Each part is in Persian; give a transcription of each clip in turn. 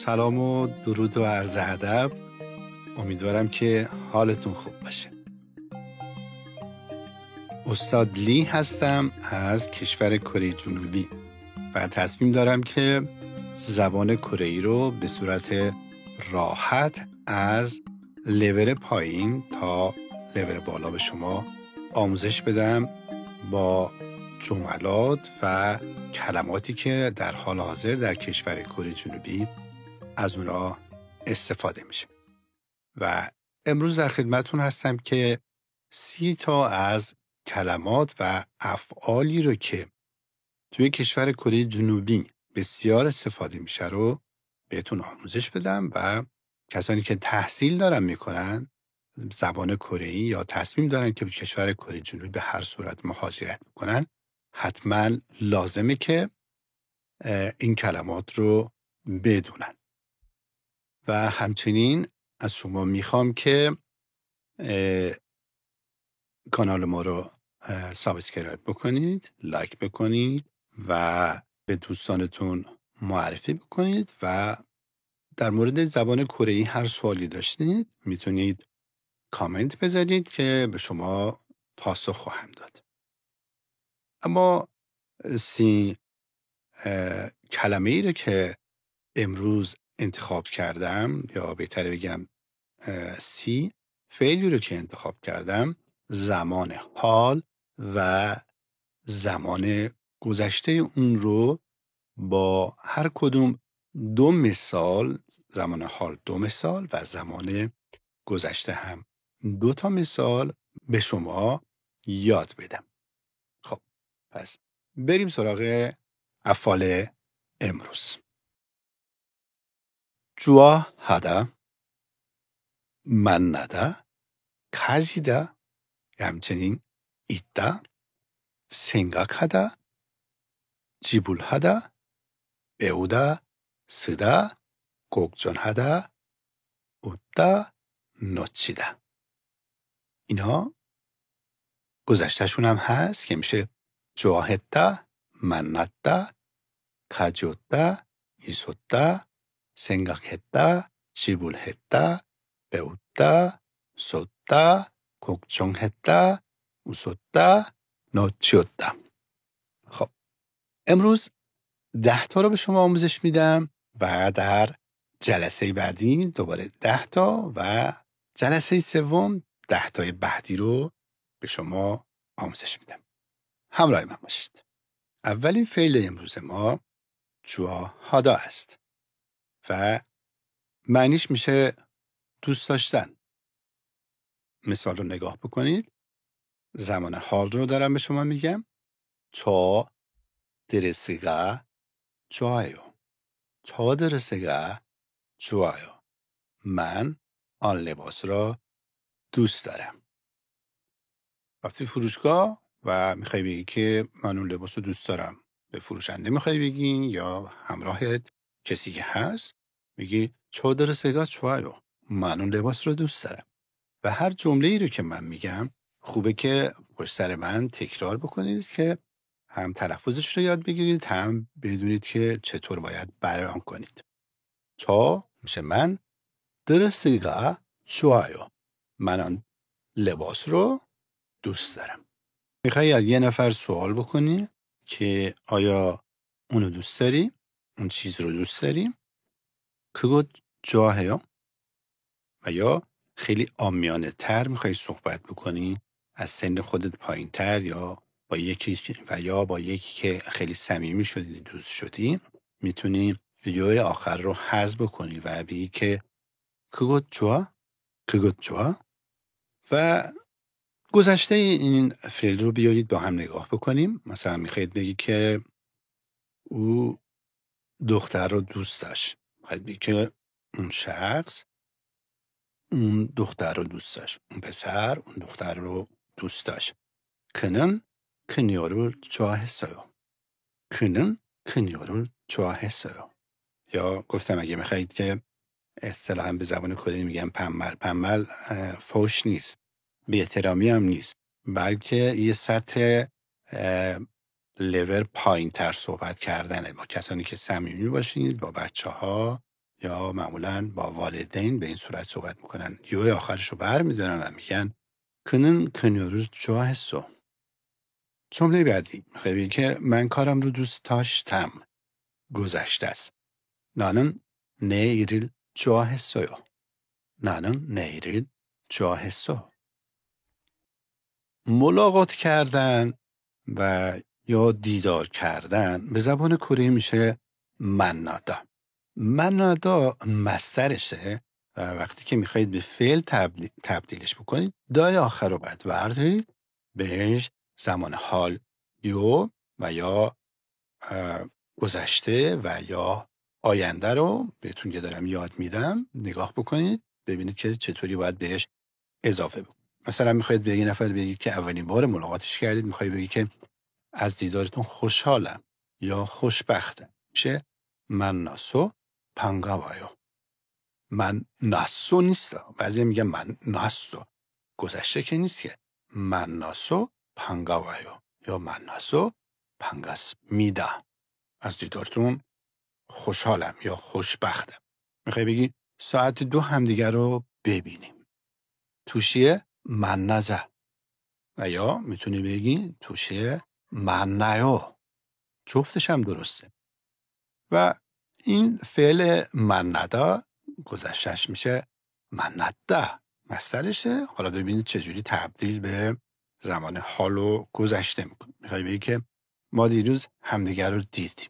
سلام و درود و عرض ادب. امیدوارم که حالتون خوب باشه. استاد لی هستم از کشور کره جنوبی و تصمیم دارم که زبان کره‌ای رو به صورت راحت از لول پایین تا لول بالا به شما آموزش بدم با جملات و کلماتی که در حال حاضر در کشور کره جنوبی از اونا استفاده میشه. و امروز در خدمتون هستم که 30 تا از کلمات و افعالی رو که توی کشور کره جنوبی بسیار استفاده میشه رو بهتون آموزش بدم و کسانی که تحصیل دارن میکنن زبان کره‌ای یا تصمیم دارن که به کشور کره جنوبی به هر صورت مهاجرت میکنن، حتما لازمه که این کلمات رو بدونن. و همچنین از شما میخوام که کانال ما رو سابسکرایب بکنید، لایک بکنید و به دوستانتون معرفی بکنید و در مورد زبان کره‌ای هر سوالی داشتید میتونید کامنت بذارید که به شما پاسخ خواهم داد. اما 30 کلمه ای رو که امروز انتخاب کردم، یا بهتره بگم 30 فعلی رو که انتخاب کردم، زمان حال و زمان گذشته اون رو با هر کدوم 2 مثال، زمان حال 2 مثال و زمان گذشته هم 2 تا مثال به شما یاد بدم. خب پس بریم سراغ افعال امروز. جوا هدا، من ندا، کجیدا، همچنین ایدا، 생각하다, 지불하다, 배우다, 쓰다, 걱정하다, 웃다, 놓치다. اینا گذشتهشون هم هست که میشه 좋아했다, 만났다, 가졌다, 있었다, 생각했다, 지불했다, 배웠다, 썼다, 걱정했다, 웃었다, 놓치었다. خب امروز 10 تا رو به شما آموزش میدم و در جلسه بعدی دوباره 10 تا و جلسه سوم 10 تای بعدی رو به شما آموزش میدم. همراه من باشید. اولین فعل امروز ما 좋아하다 است و معنیش میشه دوست داشتن. مثال رو نگاه بکنید. زمان حال رو دارم به شما میگم. 저 드레스가 좋아요. 저 드레스가 좋아요. من آن لباس را دوست دارم. رفتی فروشگاه و میخوای بگی که من اون لباس رو دوست دارم، به فروشنده میخوای بگی یا همراهت کسی که هست میگی 저 드레스가 좋아요. من اون لباس رو دوست دارم. و هر جمله ای رو که من میگم خوبه که پشت سر من تکرار بکنید که هم تلفظش رو یاد بگیرید هم بدونید که چطور باید بیان کنید. 저 میشه من، 드레스가 좋아요. من آن لباس رو دوست دارم. میخوایی از یه نفر سوال بکنی که آیا اونو دوست داری؟ اون چیز رو دوست داری؟ 그거 좋아해요؟ و یا خیلی عامیانه تر میخوای صحبت بکنی، از سن خودت پایین تر یا با یکی و یا با یکی که خیلی صمیمی شدی، دوست شدی، میتونی ویدیوی آخر رو حذف بکنی و بگی که 그거 좋아؟ 그거 좋아؟ و گذشته این فعل رو بیایید با هم نگاه بکنیم. مثلا میخواید بگی که او دختر رو دوست داشت. میخواید بگی که اون شخص اون دختر رو دوست داشت. اون پسر اون دختر رو دوست داشت. 그는 그녀를 좋아했어요. 그는 그녀를 좋아했어요. یا گفتم اگه میخواید که اصطلاحاً به زبان کردی میگن پنبل. پنبل فوش نیست، بی احترامی هم نیست، بلکه یه سطح لول پایین تر صحبت کردنه. با کسانی که صمیمی باشید، با بچه ها یا معمولا با والدین به این صورت صحبت میکنن. یو آخرش رو بر میدارن و میگن کنن کنیورو 좋아했어. جمله بعدی میخوای بگی که من کارم رو دوست داشتم. گذشته است. 나는 내일을 좋아했어요. 나는 내일을 좋아했어. ملاقات کردن و یا دیدار کردن به زبان کره میشه منادا. منادا مصدرشه و وقتی که میخواید به فعل تبدیلش بکنید دای آخر رو باید وردارید بهش زمان حال یو و یا گذشته و یا آینده رو بهتون که دارم یاد میدم نگاه بکنید ببینید که چطوری باید بهش اضافه بکنید. مثلا میخواید به یه نفر بگید که اولین بار ملاقاتش کردید، میخواید بگید که از دیدارتون خوشحالم یا خوشبختم. میشه من ناسو پنگاوایو. من ناسو نیست. بعضی میگن من ناسو. گذشته که نیست که. من ناسو پنگاوایو یا من ناسو پنگاس میدا. از دیدارتون خوشحالم یا خوشبختم. میخوای بگی ساعت 2 همدیگر رو ببینیم. توشیه من نزه و یا میتونی بگی توشیه من نیو. جفتش هم درسته. و این فعل من ندا گذشتش میشه من نده. مصدرشه. حالا ببینید چجوری تبدیل به زمان حال و گذشته میکنه. میخوای بگی که ما دیروز همدیگر رو دیدیم.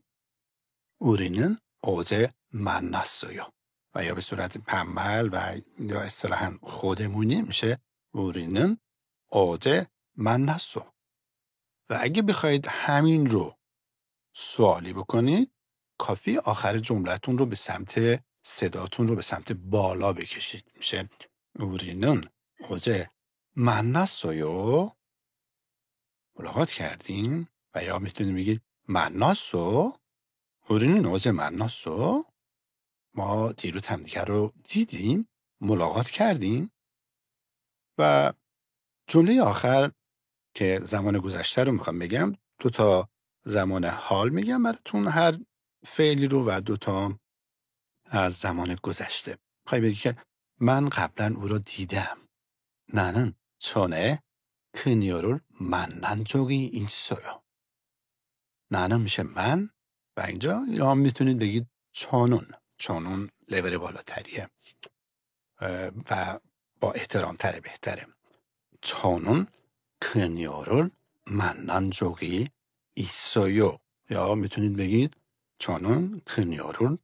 우리는 어제 만났어요. و یا به صورت پمل و یا اصطلاحاً خودمونی میشه 우리는 어제 만났어. و اگه بخواید همین رو سوالی بکنید کافی آخر جملتون رو به سمت صداتون رو به سمت بالا بکشید. میشه 우리는 어제 만났어요. ملاقات کردیم. و یا میتونید بگید 만났어. 우리는 어제 만났어. ما دیروز همدیگر رو دیدیم، ملاقات کردیم. و جمله آخر که زمان گذشته رو میخوام بگم، 2 تا زمان حال میگم براتون هر فعلی رو و 2 تا از زمان گذشته. میخوای بگی که من قبلا او رو دیدم. 나는 전에 그녀를 만난 적이 있어요. 나는 میشه من و اینجا یا میتونید بگید چونون لول بالاتریه و با احترام تره بهتره. 저는 그녀를 만난 적이 있어요. یا میتونید بگید 저는 그녀를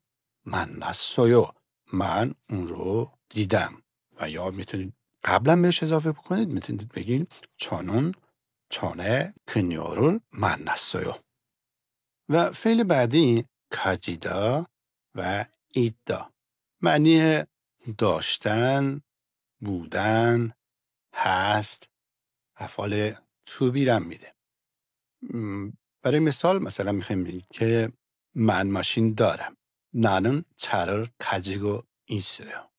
만났어요. من اون رو دیدم. و یا میتونید قبلا بهش اضافه بکنید میتونید بگید 저는 전에 그녀를 만났어요. و فعل بعدی 가지다 و 있다. معنی داشتن، بودن، هست، افعال to be رم میده. برای مثال مثلا میخوایم بگیم که من ماشین دارم. 나는 차를 가지고 있어요.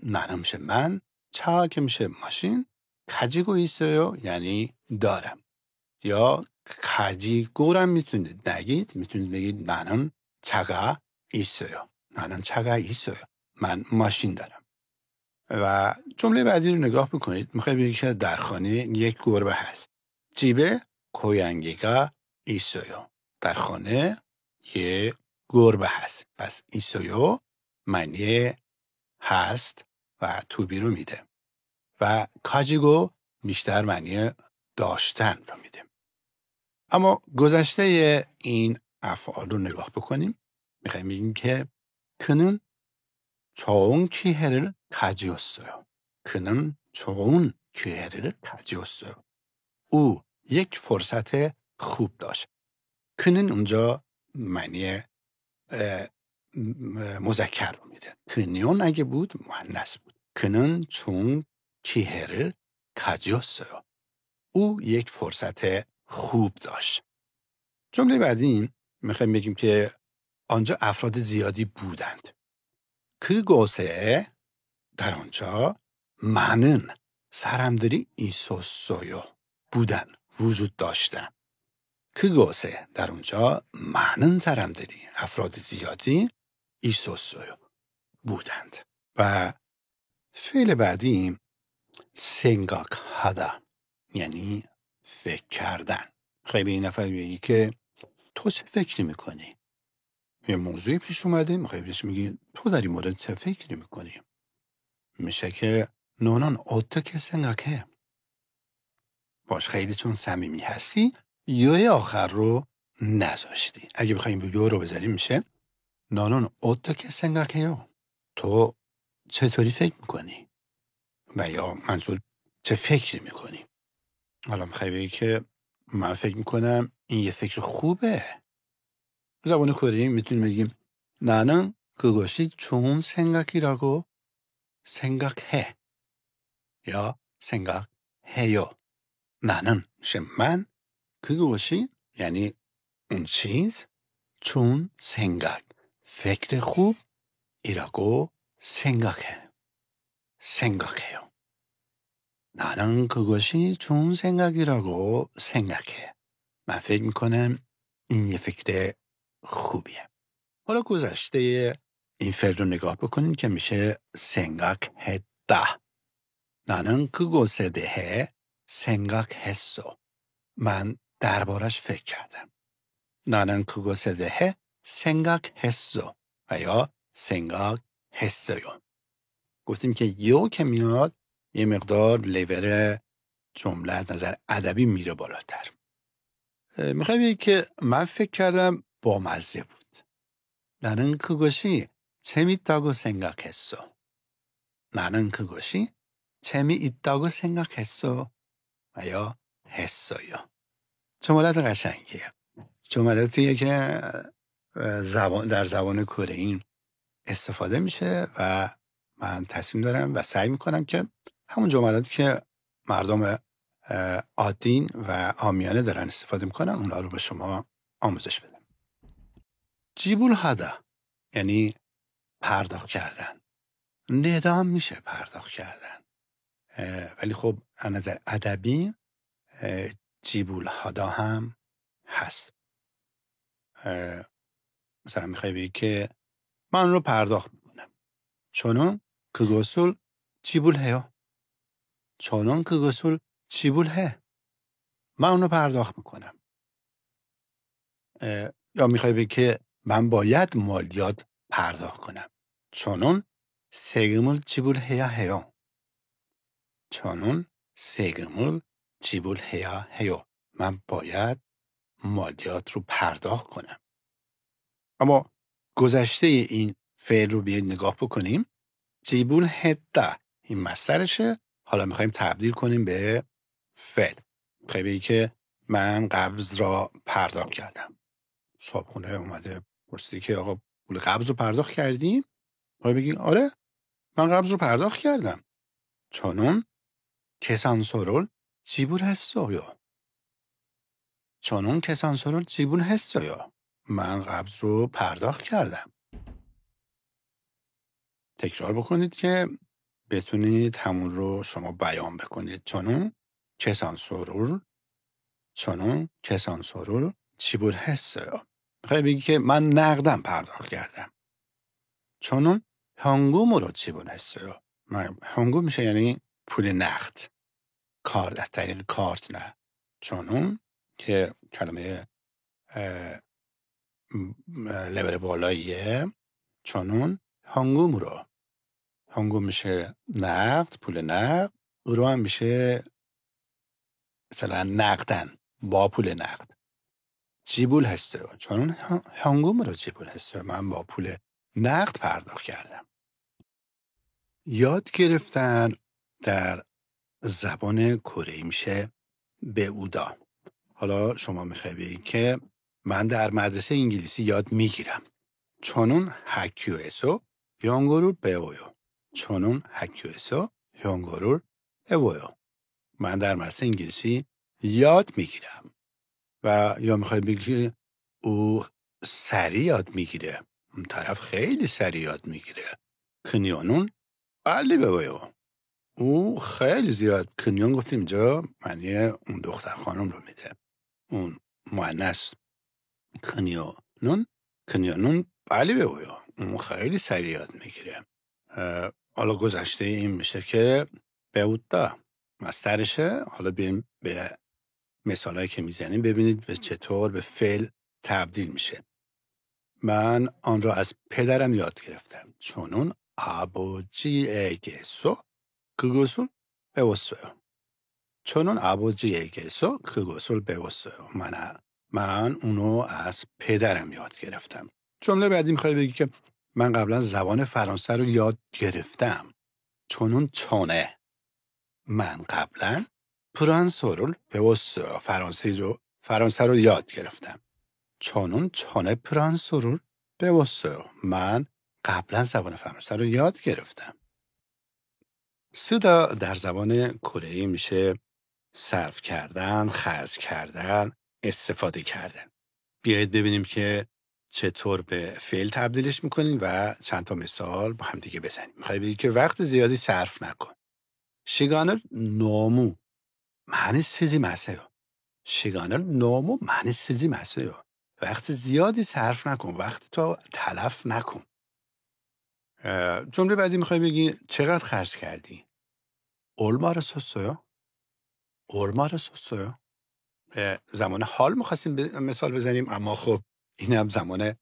나는 میشه من، 차 که میشه ماشین، 가지고 있어요 یعنی دارم. یا 가지고람 میتونید نگید، میتونید بگید 나는 차가 있어요. 나는 차가 있어요. من ماشین دارم. و جمله بعدی رو نگاه بکنید. میخوای بگید که در خانه یک گربه هست. 집에 고양이가 있어요. در خانه یک گربه هست. پس 있어요 معنی هست و to be رو میده. و 가지고 بیشتر معنی داشتن رو میده. اما گذشته این افعال رو نگاه بکنیم. میخوایم بگیم که 그는 좋은 기회를 가지었어요. 그는 좋은 기회를 가지었어요. او یک فرصت خوب داشت. 그는 اونجا معنی مذکر رو میده. 그는 اگه بود مؤنث بود. 그는 좋은 기회를 가지었어요. او یک فرصت خوب داشت. جمله بعدی میخوایم بگیم که آنجا افراد زیادی بودند. 그곳에 در آنجا 많은 사람들이 있었어요. بودن، وجود داشتن. 그곳에 در اونجا 많은 사람들이 افراد زیادی 있었어요. بودند. و فعل بعدی 생각하다 یعنی فکر کردن. خیلی به این نفر بگی که تو چه فکری میکنی؟ یه موضوعی پیش اومده میخوای بهش میگی تو در این مورد چه فکری میکنی؟ میشه که نونان 어떻게 생각해؟ باش خیلی چون صمیمی هستی یوی آخر رو نذاشتی. اگه بخوایم یو رو بذاریم میشه نونان 어떻게 생각해요؟ تو چطوری فکر میکنی؟ و یا منظور چه فکری میکنی؟ حالا میخوای بگی که من فکر میکنم این یه فکر خوبه. زبان کره میتونیم بگیم 나는 그것이 좋은 생각이라고 생각해. یا 생각해요. 나는 میشه من 그것이 یعنی اون چیز 좋은 생각 فکر خوب 이라고 생각해. 생각해요. 나는 그것이 좋은 생각이라고 생각해. من فکر میکنم این یه فکر خوبیه. حالا گذشته این فعل رو نگاه بکنین که میشه 생각했다. 나는 그것에 대해 생각했어. من دربارش فکر کردم. 나는 그것에 대해 생각했어. و یا 생각했어요. گفتیم که یو که میاد یه مقدار لیور جمله از نظر ادبی میره بالاتر. میخوای بگی که من فکر کردم بامزه بود. 나는 그것이 재밌다고 생각했어. 나는 그것이 재미있다고 생각했어. و یا 했어요. جملات قشنگیه. جملاتیه که در زبان کره استفاده میشه و من تصمیم دارم و سعی میکنم که همون جملاتی که مردم عادین و عامیانه دارن استفاده میکنن اونها رو به شما آموزش بدم. 지불하다 یعنی پرداخت کردن. ندام میشه پرداخت کردن. ولی خب از نظر ادبی 지불하다 هم هست. مثلا میخوای بگی که من رو پرداخت میکنم. 저는 그것을 지불해요. 저는 그것을 지불해. من اون رو پرداخت میکنم. یا میخوای بگی که من باید مالیات پرداخت کنم. 저는 세금을 지불해야 해요. 저는 세금을 지불해야 해요. من باید مالیات رو پرداخت کنم. اما گذشته این فعل رو بیاید نگاه بکنیم. 지불했다 این مصدرشه. حالا میخوایم تبدیل کنیم به فعل. میخوای بگی که من قبض را پرداخت کردم. صاحبخونه اومده پرسیدی که آقا پول قبض رو پرداخت کردیم؟ میخوای بگی آره من قبض رو پرداخت کردم. 저는 계산서를 지불했어요. 저는 계산서를 지불했어요. من قبض رو پرداخت کردم. تکرار بکنید که بتونید همون رو شما بیان بکنید. 저는 계산서를 지불했어요. میخوای بگی که من نقدم پرداخت کردم. 저는 현금으로 지불했어요. 현금 میشه یعنی پول نقد. کارت از طریق کارت نه. 저는 که کلمه لول بالاییه. 저는 현금으로. 현금 میشه نقد، پول نقد. رو هم میشه مثلا نقدن، با پول نقد. 지불했어요. 저는 현금으로 지불했어요. من با پول نقد پرداخت کردم. یاد گرفتن در زبان کره‌ای میشه 배우다. حالا شما میخوای بگی که من در مدرسه انگلیسی یاد میگیرم. 저는 학교에서 영어를 배워요. 저는 학교에서 영어를 배워요. من در مدرسه انگلیسی یاد میگیرم. و یا میخوای بگی او سریع یاد میگیره. اون طرف خیلی سریع یاد میگیره. 그녀는 빨리 배워요. او خیلی زیاد. کنیون گفتیم اینجا معنی اون دختر خانم رو میده. اون مؤنث کنیونون 빨리 배워요. اون خیلی سریع یاد میگیره. حالا گذشته این میشه که بودا مسترشه. حالا بیایم به مثالایی که میزنیم ببینید به چطور به فعل تبدیل میشه. من آن را از پدرم یاد گرفتم. چونون 아버지에게서 그것을 배웠어요. 저는 아버지에게서 그것을 배웠어요. من اونو از پدرم یاد گرفتم. جمله بعدی میخوای بگی که من قبلا زبان فرانسه رو یاد گرفتم. چونون چونه. من قبلا 프랑스어를 배웠어요. فرانسه رو یاد گرفتم. 저는 전에 프랑스어를 배웠어요. من قبلا زبان فرانسه رو یاد گرفتم. 쓰다 در زبان کره‌ای میشه صرف کردن، خرج کردن، استفاده کردن. بیایید ببینیم که چطور به فعل تبدیلش میکنیم و چند تا مثال با هم دیگه بزنیم. میخوای بگی که وقت زیادی صرف نکن. 시간을 너무 많이 쓰지 마세요. 시간을 너무 많이 쓰지 마세요. وقت زیادی صرف نکن. وقت تو تلف نکن. جمله بعدی میخوای بگی چقدر خرج کردی؟ 얼마를 썼어요? 얼마를 썼어요? زمان حال میخواستیم مثال بزنیم اما خب این هم زمان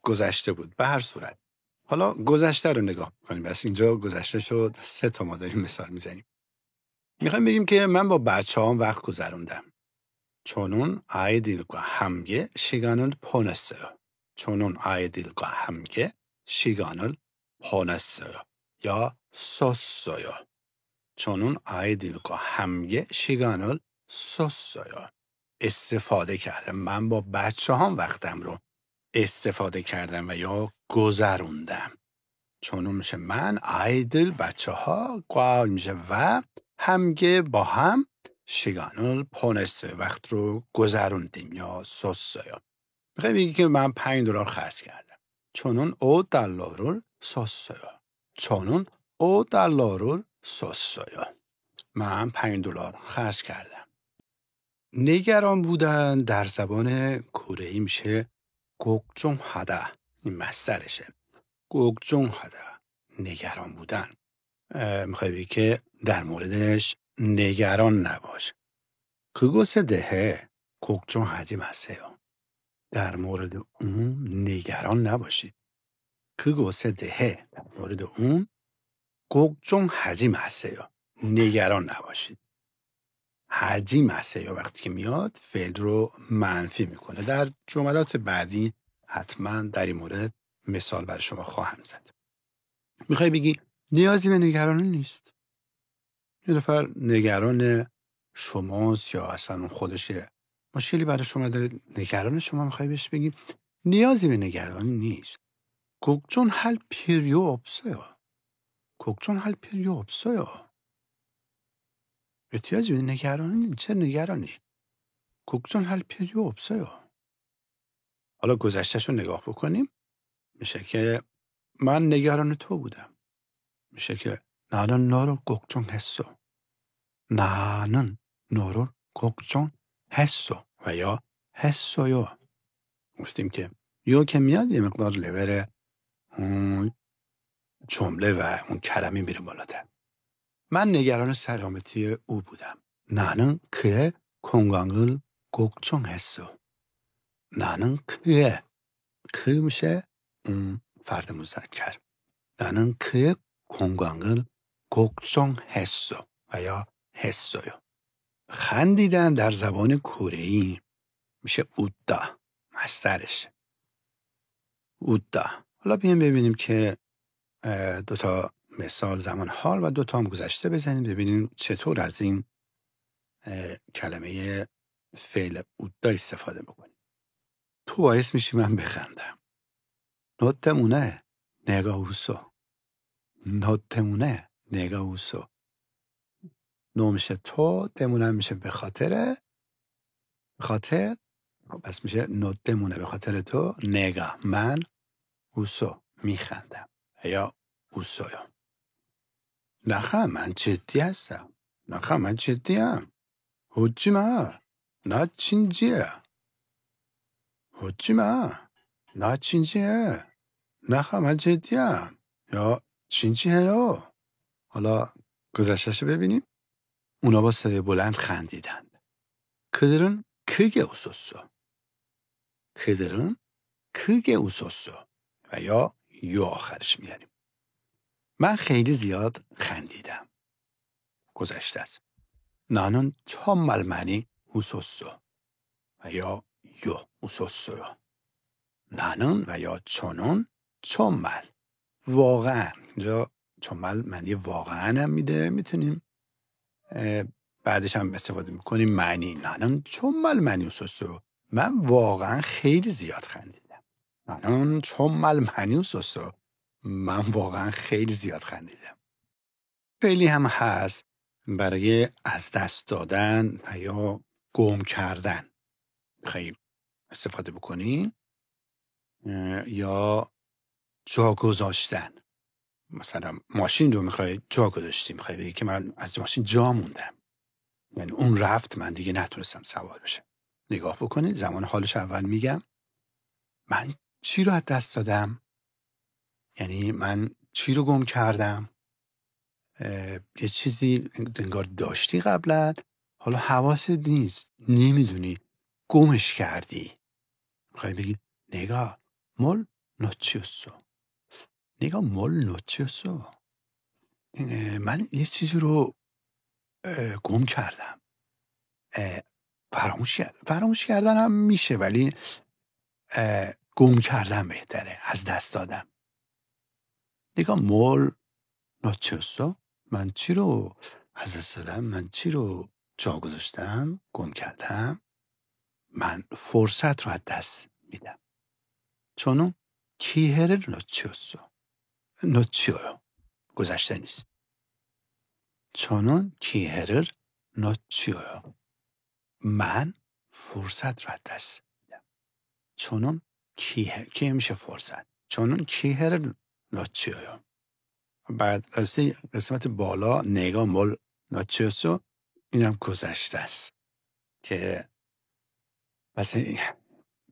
گذشته بود. به هر صورت حالا گذشته رو نگاه کنیم. بس اینجا گذشته شد 3 تا ما داریم مثال میزنیم. میخوایم بگیم که من با بچه‌هام وقت گذروندم. 저는 아이들과 함께 시간을 보냈어요. 저는 아이들과 함께 시간을 보냈어요. یا 썼어요. 저는 아이들과 함께 시간을 썼어요. استفاده کردم. من با بچه هم وقتم رو استفاده کردم و یا گذروندم. چون میشه من، 아이들 بچه ها، 과 میشه و، همگه با هم، 시간을 보냈어요. وقت رو گذروندیم یا 썼어요. میخوای بگی که من $5 خرج کردم. 저는 $5를 썼어요. 저는 $5를 썼어요. من $5 خرج کردم. نگران بودن در زبان کره‌ای میشه 걱정하다. این مصدرشه. 걱정하다. نگران بودن. میخوای بگی که در موردش نگران نباش. 그것에 대해 걱정하지 마세요. در مورد اون نگران نباشید. 그것에 대해 در مورد اون 걱정하지 마세요. نگران نباشید. 하지 마세요 وقتی که میاد فعل رو منفی میکنه. در جملات بعدی حتما در این مورد مثال برای شما خواهم زد. میخوای بگی نیازی به نگرانی نیست. یه نفر نگران شماست یا اصلا اون خودش مشکلی برای شما داره، نگران شما، میخوای بهش بگی نیازی به نگرانی نیست. 걱정할 필요 없어요. 걱정할 필요 없어요. احتیاجی به نگرانی نیست. چه نگرانی؟ 걱정할 필요 없어요. حالا گذشته‌ش رو نگاه بکنیم. میشه که من نگران تو بودم. میشه که 나는 너를 걱정했어. 나는 너를 걱정했어. و یا 했어요. گفتیم که یا که میاد یه مقدار لول اون جمله و اون کلمه میره بالاتر. من نگران سلامتی او بودم. 나는 그의 건강을 걱정했어. 나는 그의 그 میشه فرد مذکر. 나는 그의 건강을 걱정했어. و یا 했어요. خندیدن در زبان کره‌ای میشه 웃다. مصدرش 웃다. حالا بیایم ببینیم که 2 تا مثال زمان حال و 2 تا هم گذشته بزنیم ببینیم چطور از این کلمه فعل 웃다 استفاده بکنیم. تو باعث میشی من بخندم. 너 때문에 내가 웃어. 너 때문에 내가 웃어. نو میشه تو، 때문에 میشه به خاطر. پس میشه 너 때문에 به خاطر تو، 내가 من، 웃어 میخندم یا 웃어요. نخ من جدی هستم. نخ من جدیم. 웃지 마. 나 진지해. 웃지 마. 나 진지해. نه من جدیم. یا چینچی هیا. حالا گذشتهشو ببینیم. اونا با صدای بلند خندیدند. 그들은 크게 웃었어. 그들은 크게 웃었어. و یا آخرش میاریم. من خیلی زیاد خندیدم. گذشته است. 나는 정말 많이 웃었어. و یا 웃었어요. 나는 و یا 저는 정말 واقعا. اینجا 정말 معنی واقعا هم میده. میتونیم بعدش هم استفاده میکنیم معنی. 나는 정말 많이 웃었어. من واقعا خیلی زیاد خندیدم. 나는 정말 많이 웃었어. من واقعا خیلی زیاد خندیدم. خیلی هم هست برای از دست دادن و یا گم کردن. خیلی استفاده بکنی یا جا گذاشتن. مثلا ماشین رو میخوای جا گذاشتی، میخوای بگی که من از ماشین جا موندم، یعنی اون رفت من دیگه نتونستم سوار بشم. نگاه بکنید زمان حالش اول میگم من چی رو از دست دادم، یعنی من چی رو گم کردم. یه چیزی انگار داشتی قبلا، حالا حواست نیست، نمیدونی، گمش کردی. میخوای بگی نگاه مول نوچیوسو. نگاه مول نوچیوسو. من یه چیزی رو گم کردم. فراموش کردن هم میشه، ولی گم کردن بهتره. از دست دادم. نگاه مول نوچیوسو. من چی رو از دست دادم؟ من چی رو جا گذاشتم؟ گم کردم. من فرصت رو از دست میدم. چونو کیهر نوچیوسو. نوچیو گذشته نیست. چونو کیهر نوچیو. من فرصت رو از دست میدم. چونون کیه میشه فرصت. چونون کیهر نوچیو. بعد راستی قسمت بالا نگاه مول نوچیوسو اینم گذشته است که مثلا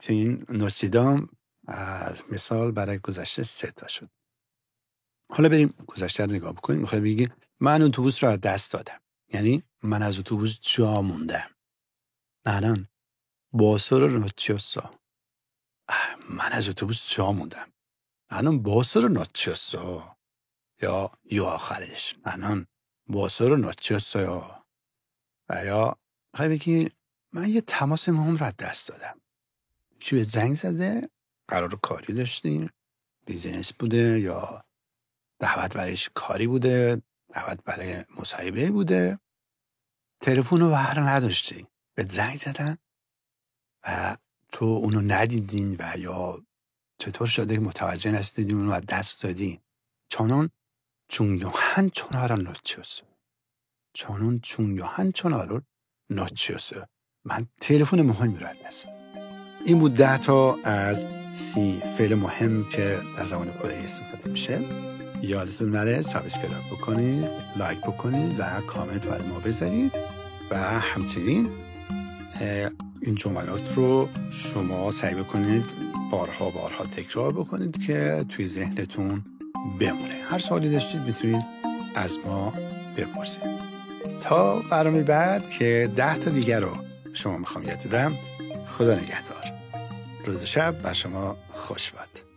تو این نوچیدام از مثال برای گذشته 3 تا شد. حالا بریم گذشته رو نگاه بکنیم. میخوای بگی من اتوبوس رو از دست دادم، یعنی من از اتوبوس جا موندم. 나는 버스를 놓쳤어. من از اتوبوس جا موندم. 나는 버스를 놓쳤어. یا آخرش 나는 버스를 놓쳤어요. و یا میخوای بگی من یه تماس مهم رو از دست دادم. کی به زنگ زده، قرار کاری داشتیم، بیزینس بوده یا دعوت برایش کاری بوده، دعوت برای مصاحبه بوده، تلفن رو بهره نداشتی، به زنگ زدن و تو اونو ندیدین و یا چطور شده که متوجه نشدی اونو از دست دادی. چونون 중요한 전화를 놓쳤어. 저는 중요한 전화를 놓쳤어요. من تلفن مهمی رو از دست دادم. این بود 10 تا از 30 فعل مهم که در زبان کره استفاده میشه. یادتون نره سابسکرایب بکنید، لایک بکنید و کامنت برای ما بذارید و همچنین این جملات رو شما سعی بکنید بارها تکرار بکنید که توی ذهنتون بمونه. هر سوالی داشتید میتونید از ما بپرسید. تا برنامه بعد که 10 تا دیگر رو شما میخوام یاد بدم. خدا نگهدار. روز و شب بر شما خوش باد.